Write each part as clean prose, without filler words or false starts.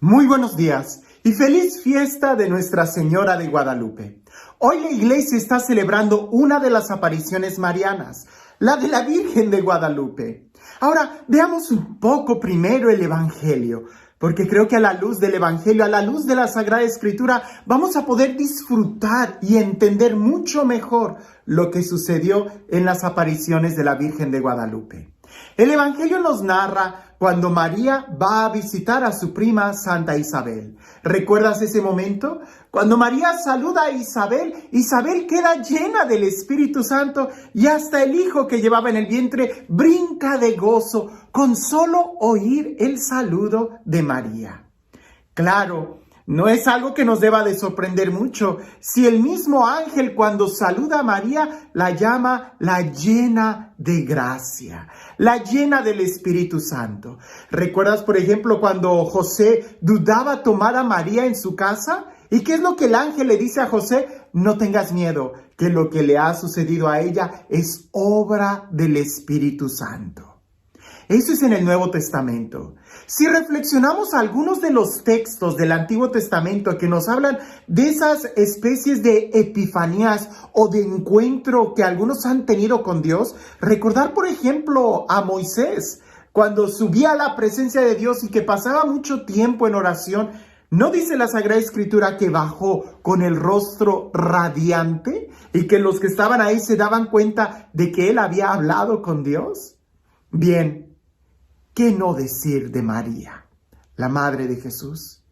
Muy buenos días y feliz fiesta de Nuestra Señora de Guadalupe. Hoy la iglesia está celebrando una de las apariciones marianas, la de la Virgen de Guadalupe. Ahora, veamos un poco primero el Evangelio, porque creo que a la luz del Evangelio, a la luz de la Sagrada Escritura, vamos a poder disfrutar y entender mucho mejor lo que sucedió en las apariciones de la Virgen de Guadalupe. El Evangelio nos narra cuando María va a visitar a su prima Santa Isabel. ¿Recuerdas ese momento? Cuando María saluda a Isabel, Isabel queda llena del Espíritu Santo y hasta el hijo que llevaba en el vientre brinca de gozo con solo oír el saludo de María. Claro, no es algo que nos deba de sorprender mucho si el mismo ángel cuando saluda a María la llama la llena de gracia, la llena del Espíritu Santo. ¿Recuerdas, por ejemplo, cuando José dudaba tomar a María en su casa? ¿Y qué es lo que el ángel le dice a José? No tengas miedo, que lo que le ha sucedido a ella es obra del Espíritu Santo. Eso es en el Nuevo Testamento. Si reflexionamos algunos de los textos del Antiguo Testamento que nos hablan de esas especies de epifanías o de encuentro que algunos han tenido con Dios, recordar por ejemplo a Moisés, cuando subía a la presencia de Dios y que pasaba mucho tiempo en oración, ¿no dice la Sagrada Escritura que bajó con el rostro radiante y que los que estaban ahí se daban cuenta de que él había hablado con Dios? Bien. ¿Qué no decir de María, la madre de Jesús?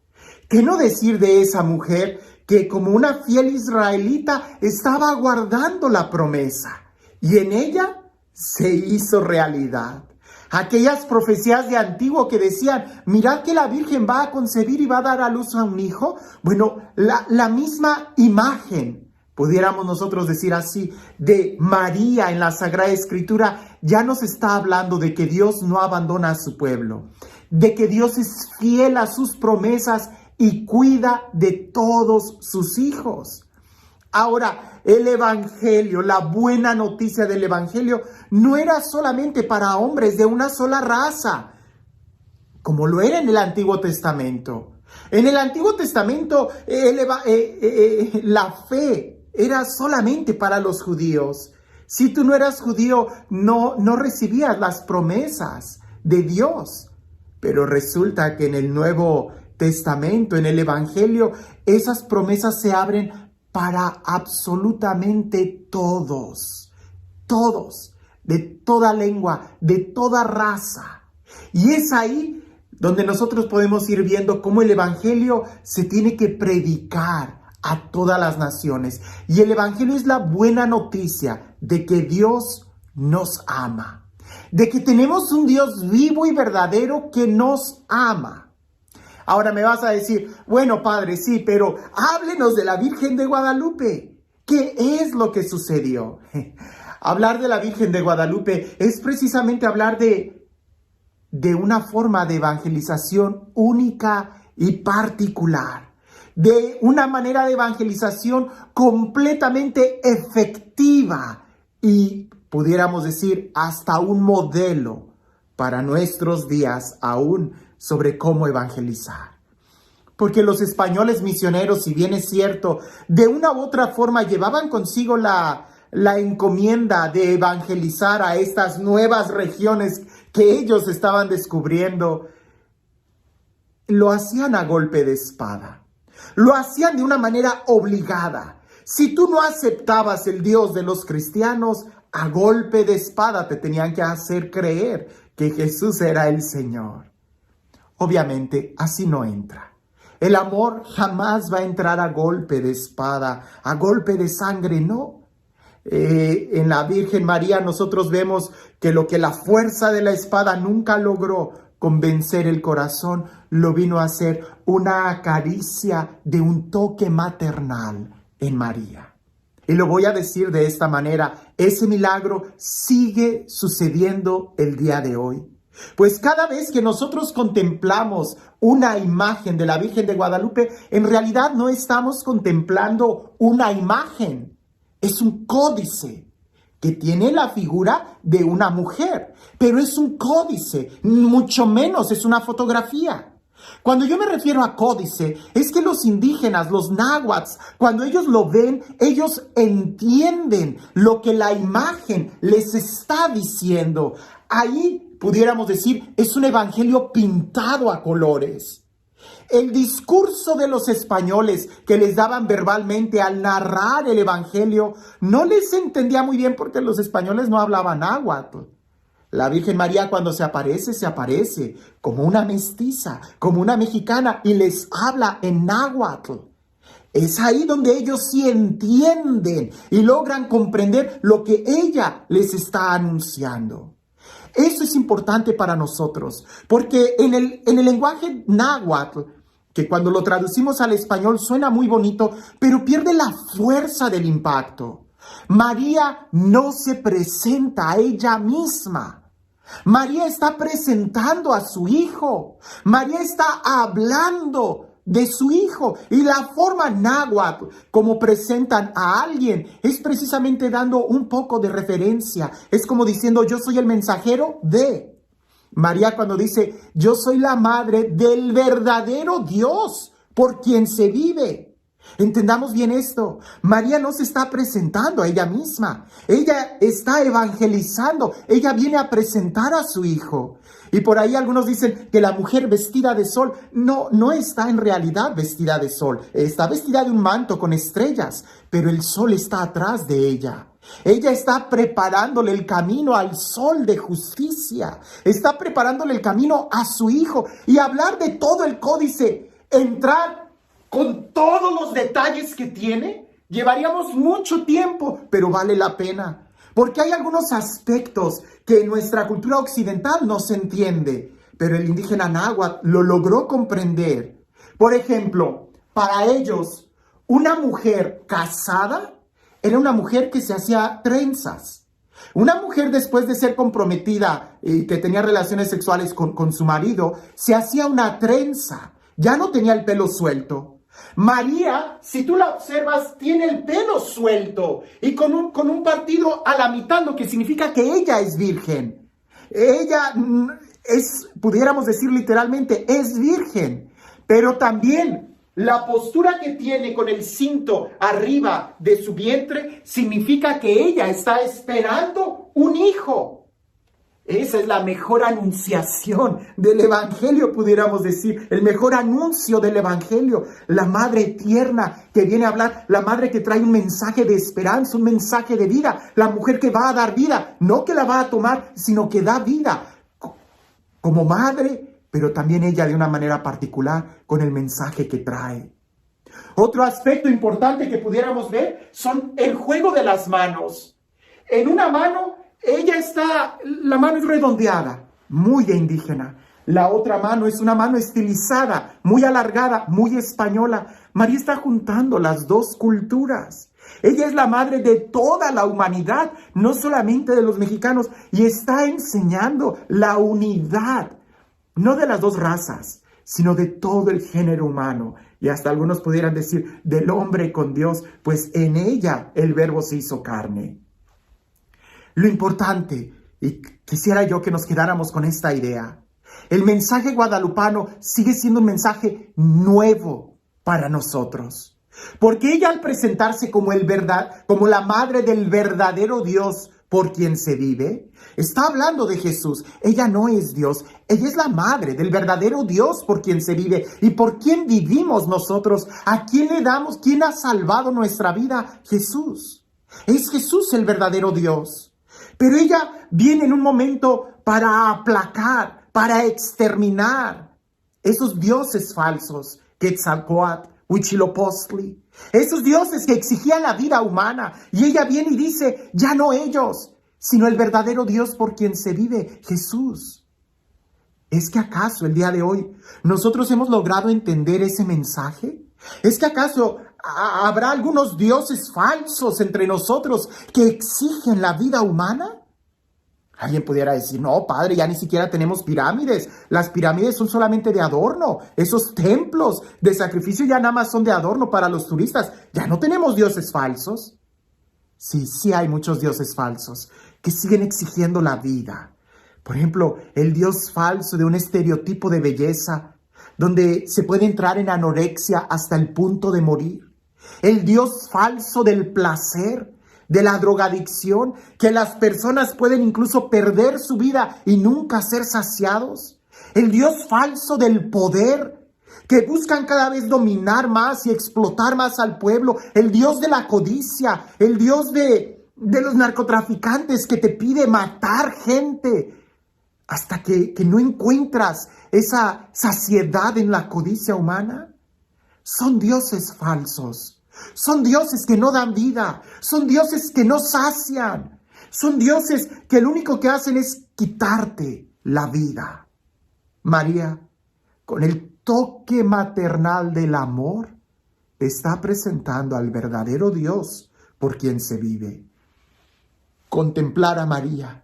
¿Qué no decir de esa mujer que como una fiel israelita estaba guardando la promesa y en ella se hizo realidad? Aquellas profecías de antiguo que decían, mirad que la Virgen va a concebir y va a dar a luz a un hijo. Bueno, la misma imagen, pudiéramos nosotros decir así, de María en la Sagrada Escritura, ya nos está hablando de que Dios no abandona a su pueblo, de que Dios es fiel a sus promesas y cuida de todos sus hijos. Ahora, el Evangelio, la buena noticia del Evangelio, no era solamente para hombres de una sola raza, como lo era en el Antiguo Testamento. En el Antiguo Testamento, la fe era solamente para los judíos. Si tú no eras judío, no recibías las promesas de Dios. Pero resulta que en el Nuevo Testamento, en el Evangelio, esas promesas se abren para absolutamente todos. Todos, de toda lengua, de toda raza. Y es ahí donde nosotros podemos ir viendo cómo el Evangelio se tiene que predicar a todas las naciones. Y el Evangelio es la buena noticia de que Dios nos ama, de que tenemos un Dios vivo y verdadero que nos ama. Ahora me vas a decir, bueno, padre, sí, pero háblenos de la Virgen de Guadalupe. ¿Qué es lo que sucedió? Hablar de la Virgen de Guadalupe es precisamente hablar de una forma de evangelización única y particular, de una manera de evangelización completamente efectiva y, pudiéramos decir, hasta un modelo para nuestros días aún sobre cómo evangelizar. Porque los españoles misioneros, si bien es cierto, de una u otra forma llevaban consigo la encomienda de evangelizar a estas nuevas regiones que ellos estaban descubriendo, lo hacían a golpe de espada. Lo hacían de una manera obligada. Si tú no aceptabas el Dios de los cristianos, a golpe de espada te tenían que hacer creer que Jesús era el Señor. Obviamente, así no entra. El amor jamás va a entrar a golpe de espada, a golpe de sangre, no. En la Virgen María nosotros vemos que lo que la fuerza de la espada nunca logró convencer el corazón, lo vino a hacer una caricia de un toque maternal en María. Y lo voy a decir de esta manera, ese milagro sigue sucediendo el día de hoy. Pues cada vez que nosotros contemplamos una imagen de la Virgen de Guadalupe, en realidad no estamos contemplando una imagen, es un códice que tiene la figura de una mujer, pero es un códice, mucho menos es una fotografía. Cuando yo me refiero a códice, es que los indígenas, los náhuatl, cuando ellos lo ven, ellos entienden lo que la imagen les está diciendo. Ahí pudiéramos decir, es un evangelio pintado a colores. El discurso de los españoles que les daban verbalmente al narrar el evangelio no les entendía muy bien porque los españoles no hablaban náhuatl. La Virgen María cuando se aparece como una mestiza, como una mexicana y les habla en náhuatl. Es ahí donde ellos sí entienden y logran comprender lo que ella les está anunciando. Eso es importante para nosotros, porque en el lenguaje náhuatl, que cuando lo traducimos al español suena muy bonito, pero pierde la fuerza del impacto. María no se presenta a ella misma. María está presentando a su hijo. María está hablando de su hijo. Y la forma náhuatl como presentan a alguien es precisamente dando un poco de referencia. Es como diciendo, yo soy el mensajero de... María cuando dice, yo soy la madre del verdadero Dios por quien se vive. Entendamos bien esto. María no se está presentando a ella misma. Ella está evangelizando. Ella viene a presentar a su hijo. Y por ahí algunos dicen que la mujer vestida de sol no está en realidad vestida de sol. Está vestida de un manto con estrellas, pero el sol está atrás de ella. Ella está preparándole el camino al sol de justicia. Está preparándole el camino a su hijo. Y hablar de todo el códice, entrar con todos los detalles que tiene, llevaríamos mucho tiempo, pero vale la pena. Porque hay algunos aspectos que en nuestra cultura occidental no se entiende, pero el indígena náhuatl lo logró comprender. Por ejemplo, para ellos, una mujer casada era una mujer que se hacía trenzas. Una mujer después de ser comprometida y que tenía relaciones sexuales con su marido, se hacía una trenza. Ya no tenía el pelo suelto. María, si tú la observas, tiene el pelo suelto y con un partido a la mitad, lo que significa que ella es virgen. Ella pudiéramos decir literalmente, es virgen. Pero también la postura que tiene con el cinto arriba de su vientre significa que ella está esperando un hijo. Esa es la mejor anunciación del evangelio, pudiéramos decir, el mejor anuncio del evangelio. La madre tierna que viene a hablar, la madre que trae un mensaje de esperanza, un mensaje de vida, la mujer que va a dar vida, no que la va a tomar, sino que da vida como madre, pero también ella de una manera particular con el mensaje que trae. Otro aspecto importante que pudiéramos ver son el juego de las manos. En una mano, la mano es redondeada, muy de indígena. La otra mano es una mano estilizada, muy alargada, muy española. María está juntando las dos culturas. Ella es la madre de toda la humanidad, no solamente de los mexicanos, y está enseñando la unidad, no de las dos razas, sino de todo el género humano. Y hasta algunos pudieran decir, del hombre con Dios, pues en ella el verbo se hizo carne. Lo importante, y quisiera yo que nos quedáramos con esta idea, el mensaje guadalupano sigue siendo un mensaje nuevo para nosotros. Porque ella al presentarse como la madre del verdadero Dios por quien se vive, está hablando de Jesús. Ella no es Dios, ella es la madre del verdadero Dios por quien se vive y por quien vivimos nosotros. ¿A quién le damos? ¿Quién ha salvado nuestra vida? Jesús. Es Jesús el verdadero Dios. Pero ella viene en un momento para aplacar, para exterminar esos dioses falsos, Quetzalcóatl, Huitzilopochtli, esos dioses que exigían la vida humana. Y ella viene y dice, ya no ellos, sino el verdadero Dios por quien se vive, Jesús. ¿Es que acaso el día de hoy nosotros hemos logrado entender ese mensaje? ¿Es que acaso habrá algunos dioses falsos entre nosotros que exigen la vida humana? Alguien pudiera decir, no, padre, ya ni siquiera tenemos pirámides. Las pirámides son solamente de adorno. Esos templos de sacrificio ya nada más son de adorno para los turistas. Ya no tenemos dioses falsos. Sí hay muchos dioses falsos que siguen exigiendo la vida. Por ejemplo, el dios falso de un estereotipo de belleza. donde se puede entrar en anorexia hasta el punto de morir. El Dios falso del placer, de la drogadicción, que las personas pueden incluso perder su vida y nunca ser saciados. El Dios falso del poder, que buscan cada vez dominar más y explotar más al pueblo. El Dios de la codicia, el Dios de los narcotraficantes que te pide matar gente hasta que no encuentras esa saciedad en la codicia humana. Son dioses falsos. Son dioses que no dan vida. Son dioses que no sacian. Son dioses que lo único que hacen es quitarte la vida. María, con el toque maternal del amor, está presentando al verdadero Dios por quien se vive. Contemplar a María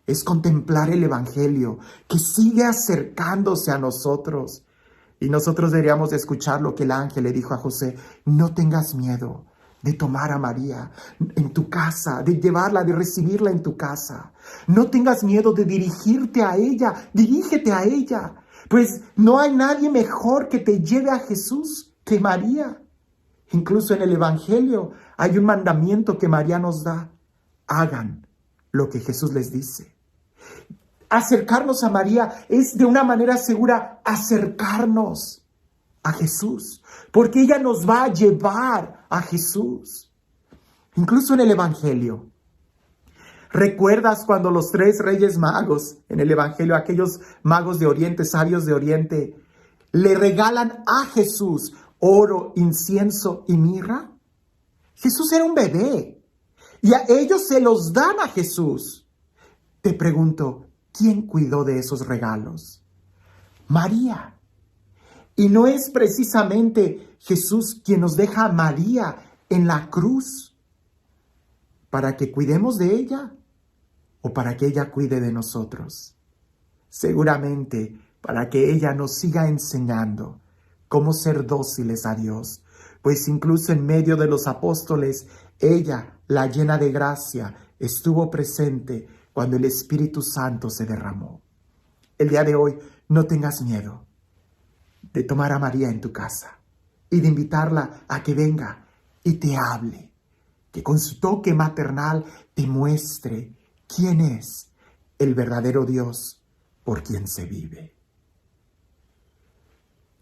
es contemplar el Evangelio que sigue acercándose a nosotros. Y nosotros deberíamos de escuchar lo que el ángel le dijo a José: no tengas miedo de tomar a María en tu casa, de llevarla, de recibirla en tu casa. No tengas miedo de dirigirte a ella, dirígete a ella, pues no hay nadie mejor que te lleve a Jesús que María. Incluso en el Evangelio hay un mandamiento que María nos da: hagan lo que Jesús les dice. Acercarnos a María es de una manera segura acercarnos a Jesús, porque ella nos va a llevar a Jesús. Incluso en el Evangelio, ¿recuerdas cuando los 3 reyes magos en el Evangelio, aquellos magos de Oriente, sabios de Oriente, le regalan a Jesús oro, incienso y mirra? Jesús era un bebé y a ellos se los dan a Jesús. Te pregunto, ¿quién cuidó de esos regalos? María. Y no es precisamente Jesús quien nos deja a María en la cruz para que cuidemos de ella o para que ella cuide de nosotros. Seguramente para que ella nos siga enseñando cómo ser dóciles a Dios, pues incluso en medio de los apóstoles, ella, la llena de gracia, estuvo presente cuando el Espíritu Santo se derramó. El día de hoy no tengas miedo de tomar a María en tu casa y de invitarla a que venga y te hable, que con su toque maternal te muestre quién es el verdadero Dios por quien se vive.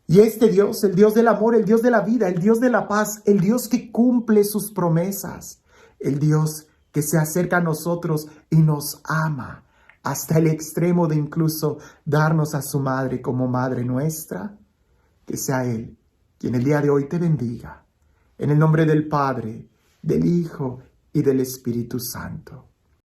Y este Dios, el Dios del amor, el Dios de la vida, el Dios de la paz, el Dios que cumple sus promesas, el Dios que se acerca a nosotros y nos ama hasta el extremo de incluso darnos a su madre como madre nuestra, que sea Él quien el día de hoy te bendiga. En el nombre del Padre, del Hijo y del Espíritu Santo.